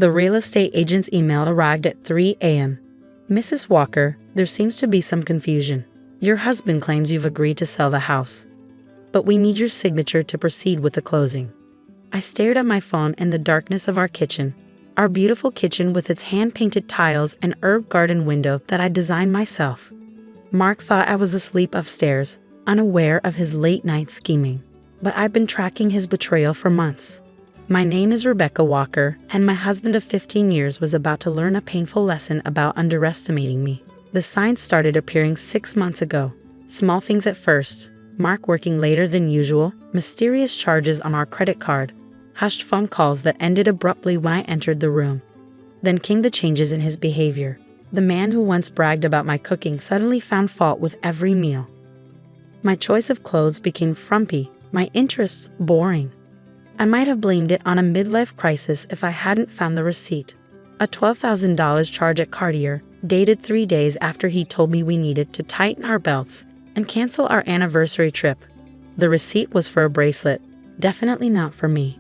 The real estate agent's email arrived at 3 a.m. Mrs. Walker, there seems to be some confusion. Your husband claims you've agreed to sell the house, but we need your signature to proceed with the closing. I stared at my phone in the darkness of our kitchen. Our beautiful kitchen with its hand-painted tiles and herb garden window that I designed myself. Mark thought I was asleep upstairs, unaware of his late-night scheming. But I've been tracking his betrayal for months. My name is Rebecca Walker, and my husband of 15 years was about to learn a painful lesson about underestimating me. The signs started appearing 6 months ago. Small things at first. Mark working later than usual, mysterious charges on our credit card, hushed phone calls that ended abruptly when I entered the room. Then came the changes in his behavior. The man who once bragged about my cooking suddenly found fault with every meal. My choice of clothes became frumpy, my interests boring. I might have blamed it on a midlife crisis if I hadn't found the receipt. A $12,000 charge at Cartier, dated 3 days after he told me we needed to tighten our belts and cancel our anniversary trip. The receipt was for a bracelet, definitely not for me.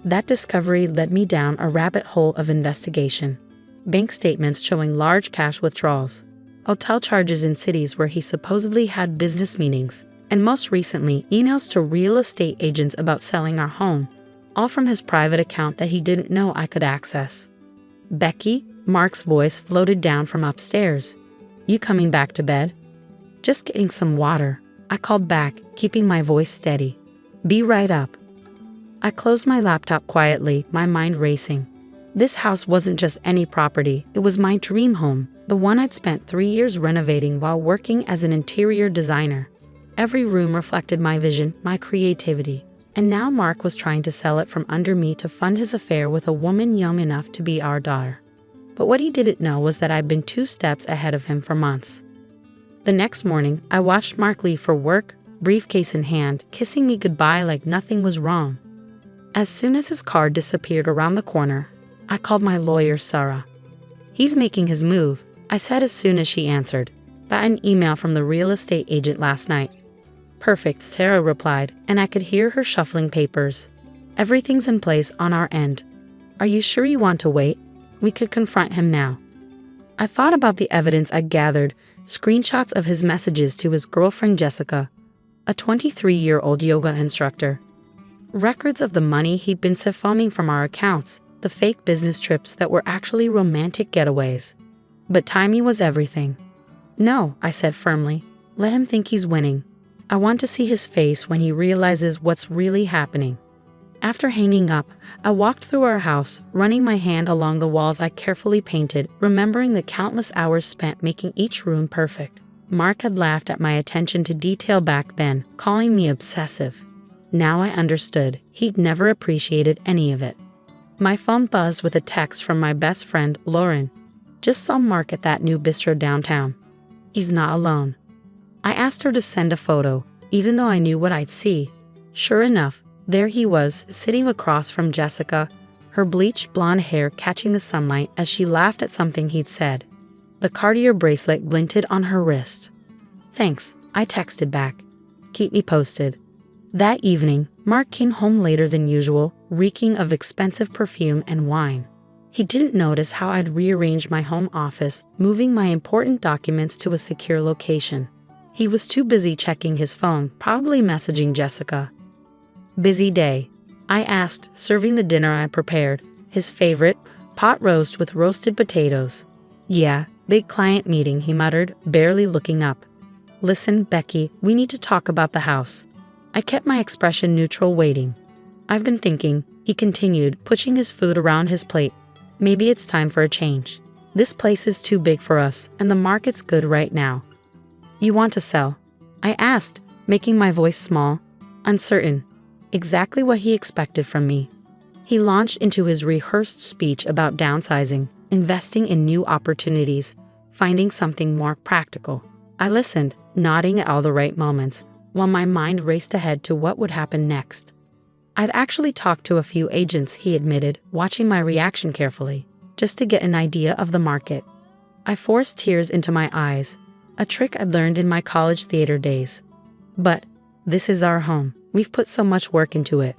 That discovery led me down a rabbit hole of investigation. Bank statements showing large cash withdrawals, hotel charges in cities where he supposedly had business meetings, and most recently, emails to real estate agents about selling our home, all from his private account that he didn't know I could access. Becky, Mark's voice floated down from upstairs. You coming back to bed? Just getting some water, I called back, keeping my voice steady. Be right up. I closed my laptop quietly, my mind racing. This house wasn't just any property, it was my dream home, the one I'd spent 3 years renovating while working as an interior designer. Every room reflected my vision, my creativity. And now Mark was trying to sell it from under me to fund his affair with a woman young enough to be our daughter. But what he didn't know was that I'd been 2 steps ahead of him for months. The next morning, I watched Mark leave for work, briefcase in hand, kissing me goodbye like nothing was wrong. As soon as his car disappeared around the corner, I called my lawyer, Sarah. He's making his move, I said as soon as she answered. Got an email from the real estate agent last night. Perfect, Sarah replied, and I could hear her shuffling papers. Everything's in place on our end. Are you sure you want to wait? We could confront him now. I thought about the evidence I gathered, screenshots of his messages to his girlfriend Jessica, a 23-year-old yoga instructor. Records of the money he'd been siphoning from our accounts, the fake business trips that were actually romantic getaways. But timing was everything. No, I said firmly. Let him think he's winning. I want to see his face when he realizes what's really happening. After hanging up, I walked through our house, running my hand along the walls I carefully painted, remembering the countless hours spent making each room perfect. Mark had laughed at my attention to detail back then, calling me obsessive. Now I understood. He'd never appreciated any of it. My phone buzzed with a text from my best friend, Lauren. Just saw Mark at that new bistro downtown. He's not alone. I asked her to send a photo, even though I knew what I'd see. Sure enough, there he was, sitting across from Jessica, her bleached blonde hair catching the sunlight as she laughed at something he'd said. The Cartier bracelet glinted on her wrist. Thanks, I texted back. Keep me posted. That evening, Mark came home later than usual, reeking of expensive perfume and wine. He didn't notice how I'd rearranged my home office, moving my important documents to a secure location. He was too busy checking his phone, probably messaging Jessica. Busy day, I asked, serving the dinner I prepared, his favorite, pot roast with roasted potatoes. Yeah, big client meeting, he muttered, barely looking up. Listen, Becky, we need to talk about the house. I kept my expression neutral, waiting. I've been thinking, he continued, pushing his food around his plate. Maybe it's time for a change. This place is too big for us, and the market's good right now. You want to sell? I asked, making my voice small, uncertain. Exactly what he expected from me. He launched into his rehearsed speech about downsizing, investing in new opportunities, finding something more practical. I listened, nodding at all the right moments, while my mind raced ahead to what would happen next. I've actually talked to a few agents, he admitted, watching my reaction carefully, just to get an idea of the market. I forced tears into my eyes, a trick I'd learned in my college theater days. But this is our home. We've put so much work into it.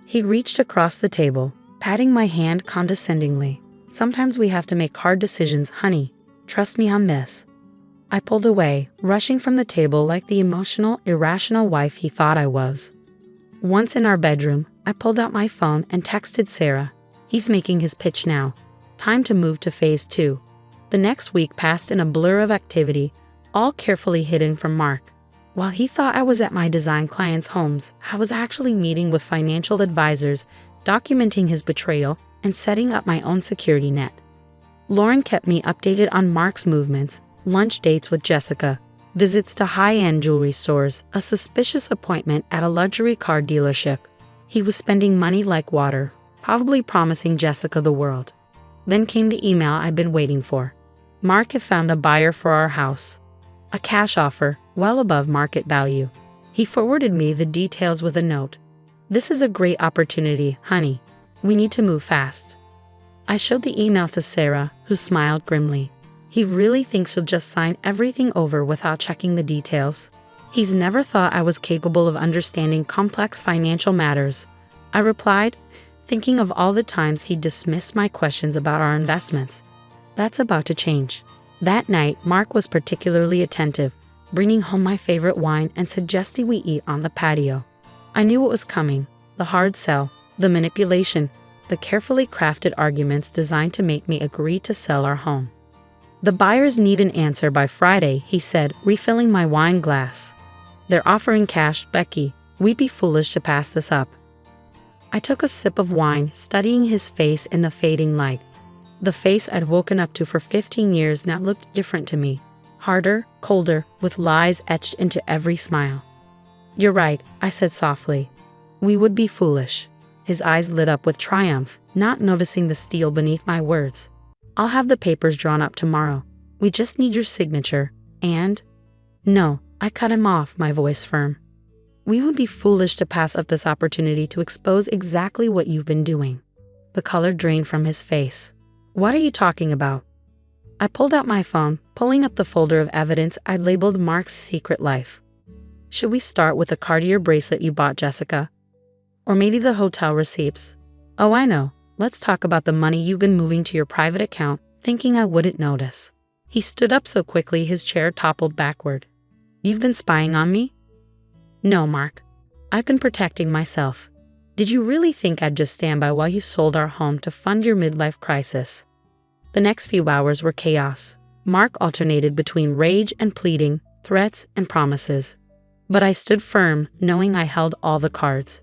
He reached across the table, patting my hand condescendingly. Sometimes we have to make hard decisions, honey. Trust me on this. I pulled away, rushing from the table like the emotional, irrational wife he thought I was. Once in our bedroom, I pulled out my phone and texted Sarah. He's making his pitch now. Time to move to phase 2. The next week passed in a blur of activity, all carefully hidden from Mark. While he thought I was at my design clients' homes, I was actually meeting with financial advisors, documenting his betrayal, and setting up my own security net. Lauren kept me updated on Mark's movements, lunch dates with Jessica, visits to high-end jewelry stores, a suspicious appointment at a luxury car dealership. He was spending money like water, probably promising Jessica the world. Then came the email I'd been waiting for. Mark had found a buyer for our house. A cash offer, well above market value. He forwarded me the details with a note. This is a great opportunity, honey. We need to move fast. I showed the email to Sarah, who smiled grimly. He really thinks he'll just sign everything over without checking the details. He's never thought I was capable of understanding complex financial matters. I replied, thinking of all the times he dismissed my questions about our investments. That's about to change. That night, Mark was particularly attentive, bringing home my favorite wine and suggesting we eat on the patio. I knew what was coming: the hard sell, the manipulation, the carefully crafted arguments designed to make me agree to sell our home. The buyers need an answer by Friday, he said, refilling my wine glass. They're offering cash, Becky. We'd be foolish to pass this up. I took a sip of wine, studying his face in the fading light. The face I'd woken up to for 15 years now looked different to me. Harder, colder, with lies etched into every smile. You're right, I said softly. We would be foolish. His eyes lit up with triumph, not noticing the steel beneath my words. I'll have the papers drawn up tomorrow. We just need your signature, and… No, I cut him off, my voice firm. We would be foolish to pass up this opportunity to expose exactly what you've been doing. The color drained from his face. What are you talking about? I pulled out my phone, pulling up the folder of evidence I'd labeled Mark's secret life. Should we start with the Cartier bracelet you bought Jessica? Or maybe the hotel receipts? Oh, I know. Let's talk about the money you've been moving to your private account, thinking I wouldn't notice. He stood up so quickly his chair toppled backward. You've been spying on me? No, Mark. I've been protecting myself. Did you really think I'd just stand by while you sold our home to fund your midlife crisis? The next few hours were chaos. Mark alternated between rage and pleading, threats and promises. But I stood firm, knowing I held all the cards.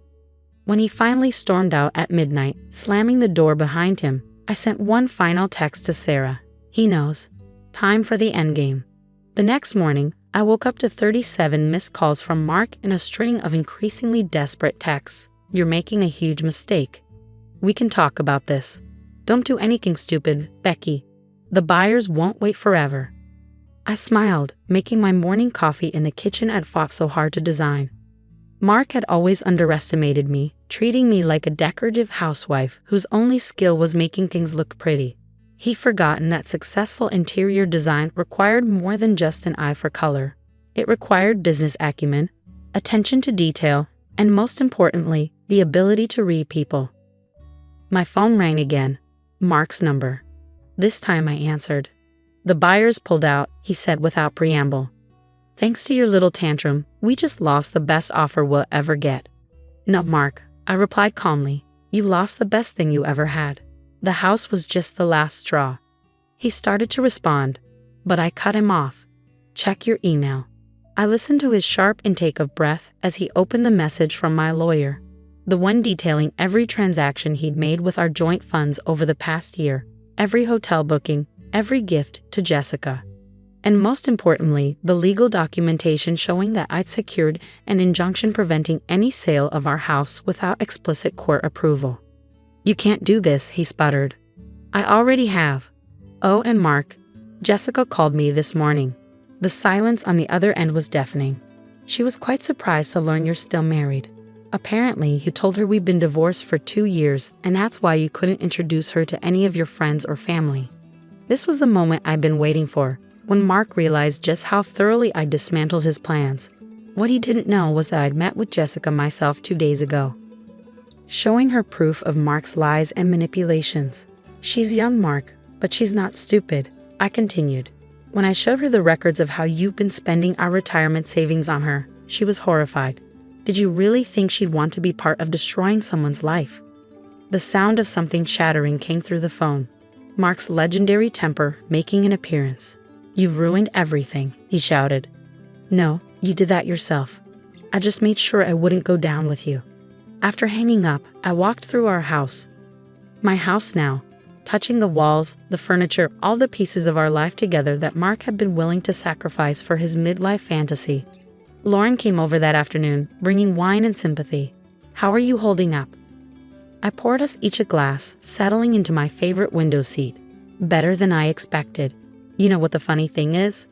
When he finally stormed out at midnight, slamming the door behind him, I sent one final text to Sarah. He knows. Time for the endgame. The next morning, I woke up to 37 missed calls from Mark and a string of increasingly desperate texts. You're making a huge mistake. We can talk about this. Don't do anything stupid, Becky. The buyers won't wait forever. I smiled, making my morning coffee in the kitchen I'd fought so hard to design. Mark had always underestimated me, treating me like a decorative housewife whose only skill was making things look pretty. He'd forgotten that successful interior design required more than just an eye for color. It required business acumen, attention to detail, and most importantly, the ability to read people. My phone rang again. Mark's number. This time I answered. The buyers pulled out, he said without preamble. Thanks to your little tantrum, we just lost the best offer we'll ever get. No, Mark, I replied calmly. You lost the best thing you ever had. The house was just the last straw. He started to respond, but I cut him off. Check your email. I listened to his sharp intake of breath as he opened the message from my lawyer, the one detailing every transaction he'd made with our joint funds over the past year, every hotel booking, every gift to Jessica. And most importantly, the legal documentation showing that I'd secured an injunction preventing any sale of our house without explicit court approval. You can't do this, he sputtered. I already have. Oh, and Mark, Jessica called me this morning. The silence on the other end was deafening. She was quite surprised to learn you're still married. Apparently, you told her we've been divorced for 2 years, and that's why you couldn't introduce her to any of your friends or family. This was the moment I'd been waiting for, when Mark realized just how thoroughly I'd dismantled his plans. What he didn't know was that I'd met with Jessica myself 2 days ago. showing her proof of Mark's lies and manipulations. She's young, Mark, but she's not stupid, I continued. When I showed her the records of how you've been spending our retirement savings on her, she was horrified. Did you really think she'd want to be part of destroying someone's life? The sound of something shattering came through the phone. Mark's legendary temper making an appearance. You've ruined everything, he shouted. No, you did that yourself. I just made sure I wouldn't go down with you. After hanging up, I walked through our house. My house now, touching the walls, the furniture, all the pieces of our life together that Mark had been willing to sacrifice for his midlife fantasy. Lauren came over that afternoon, bringing wine and sympathy. How are you holding up? I poured us each a glass, settling into my favorite window seat. Better than I expected. You know what the funny thing is?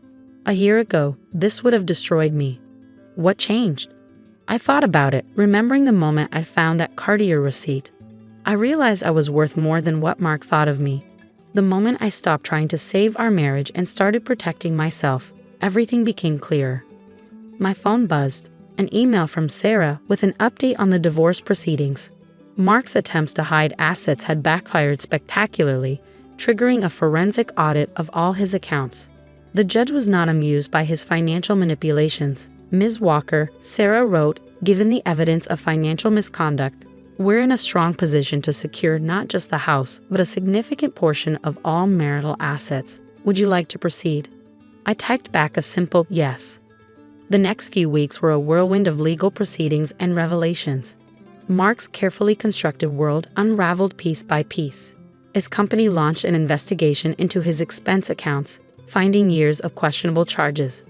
A year ago, this would have destroyed me. What changed? I thought about it, remembering the moment I found that Cartier receipt. I realized I was worth more than what Mark thought of me. The moment I stopped trying to save our marriage and started protecting myself, everything became clearer. My phone buzzed, an email from Sarah with an update on the divorce proceedings. Mark's attempts to hide assets had backfired spectacularly, triggering a forensic audit of all his accounts. The judge was not amused by his financial manipulations. Ms. Walker, Sarah wrote, given the evidence of financial misconduct, we're in a strong position to secure not just the house, but a significant portion of all marital assets. Would you like to proceed? I typed back a simple yes. The next few weeks were a whirlwind of legal proceedings and revelations. Mark's carefully constructed world unraveled piece by piece. His company launched an investigation into his expense accounts, finding years of questionable charges.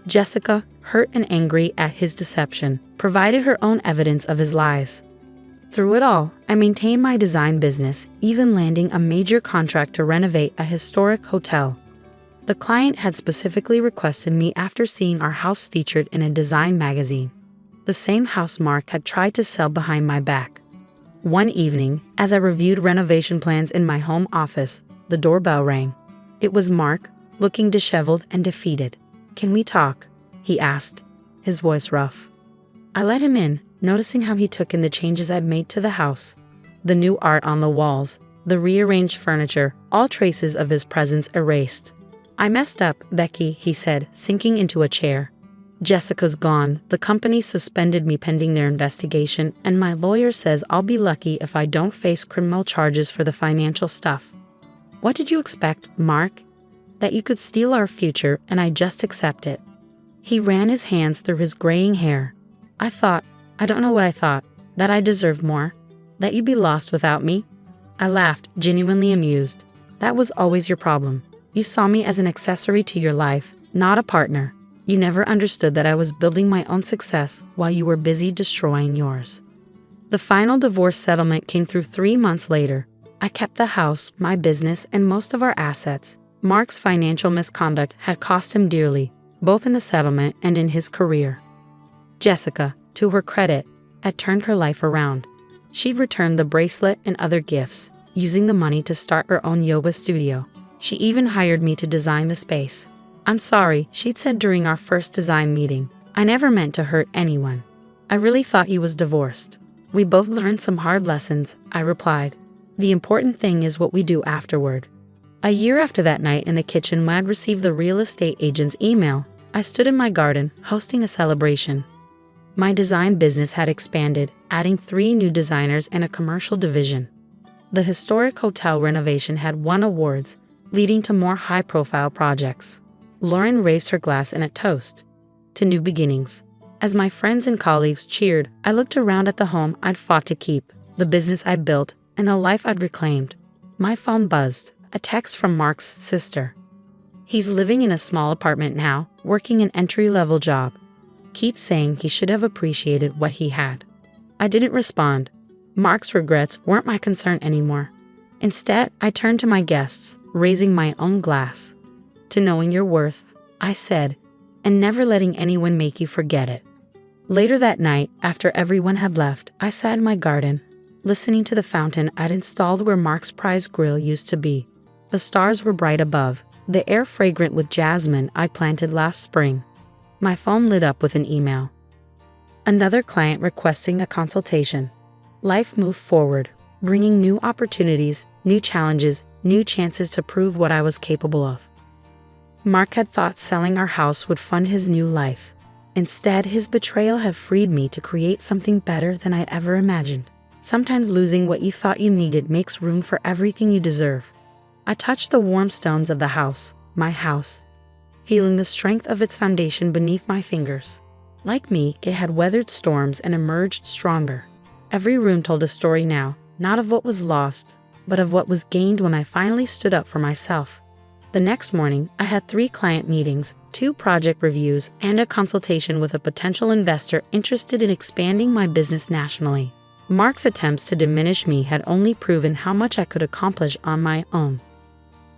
Jessica, hurt and angry at his deception, provided her own evidence of his lies. Through it all, I maintained my design business, even landing a major contract to renovate a historic hotel. The client had specifically requested me after seeing our house featured in a design magazine. The same house Mark had tried to sell behind my back. One evening, as I reviewed renovation plans in my home office, the doorbell rang. It was Mark, looking disheveled and defeated. Can we talk? He asked, his voice rough. I let him in, noticing how he took in the changes I'd made to the house. The new art on the walls, the rearranged furniture, all traces of his presence erased. I messed up, Becky, he said, sinking into a chair. Jessica's gone, the company suspended me pending their investigation, and my lawyer says I'll be lucky if I don't face criminal charges for the financial stuff. What did you expect, Mark? That you could steal our future and I just accept it. He ran his hands through his graying hair. I don't know what I thought, that I deserved more, that you'd be lost without me. I laughed, genuinely amused. That was always your problem. You saw me as an accessory to your life, not a partner. You never understood that I was building my own success while you were busy destroying yours. The final divorce settlement came through 3 months later. I kept the house, my business, and most of our assets. Mark's financial misconduct had cost him dearly, both in the settlement and in his career. Jessica, to her credit, had turned her life around. She'd returned the bracelet and other gifts, using the money to start her own yoga studio. She even hired me to design the space. I'm sorry, she'd said during our first design meeting. I never meant to hurt anyone. I really thought he was divorced. We both learned some hard lessons, I replied. The important thing is what we do afterward. A year after that night in the kitchen when I'd received the real estate agent's email, I stood in my garden, hosting a celebration. My design business had expanded, adding 3 new designers and a commercial division. The historic hotel renovation had won awards, leading to more high-profile projects. Lauren raised her glass in a toast to new beginnings. As my friends and colleagues cheered, I looked around at the home I'd fought to keep, the business I'd built, and the life I'd reclaimed. My phone buzzed, a text from Mark's sister. He's living in a small apartment now, working an entry-level job. Keeps saying he should have appreciated what he had. I didn't respond. Mark's regrets weren't my concern anymore. Instead, I turned to my guests, raising my own glass. To knowing your worth, I said, and never letting anyone make you forget it. Later that night, after everyone had left, I sat in my garden, listening to the fountain I'd installed where Mark's prize grill used to be. The stars were bright above, the air fragrant with jasmine I planted last spring. My phone lit up with an email. Another client requesting a consultation. Life moved forward, bringing new opportunities, new challenges, new chances to prove what I was capable of. Mark had thought selling our house would fund his new life. Instead, his betrayal had freed me to create something better than I'd ever imagined. Sometimes losing what you thought you needed makes room for everything you deserve. I touched the warm stones of the house, my house, feeling the strength of its foundation beneath my fingers. Like me, it had weathered storms and emerged stronger. Every room told a story now, not of what was lost, but of what was gained when I finally stood up for myself. The next morning, I had 3 client meetings, 2 project reviews, and a consultation with a potential investor interested in expanding my business nationally. Mark's attempts to diminish me had only proven how much I could accomplish on my own.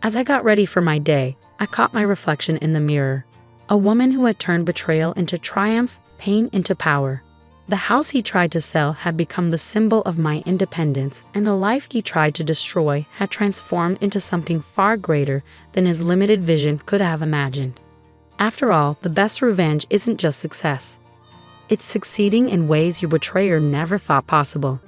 As I got ready for my day, I caught my reflection in the mirror. A woman who had turned betrayal into triumph, pain into power. The house he tried to sell had become the symbol of my independence, and the life he tried to destroy had transformed into something far greater than his limited vision could have imagined. After all, the best revenge isn't just success. It's succeeding in ways your betrayer never thought possible.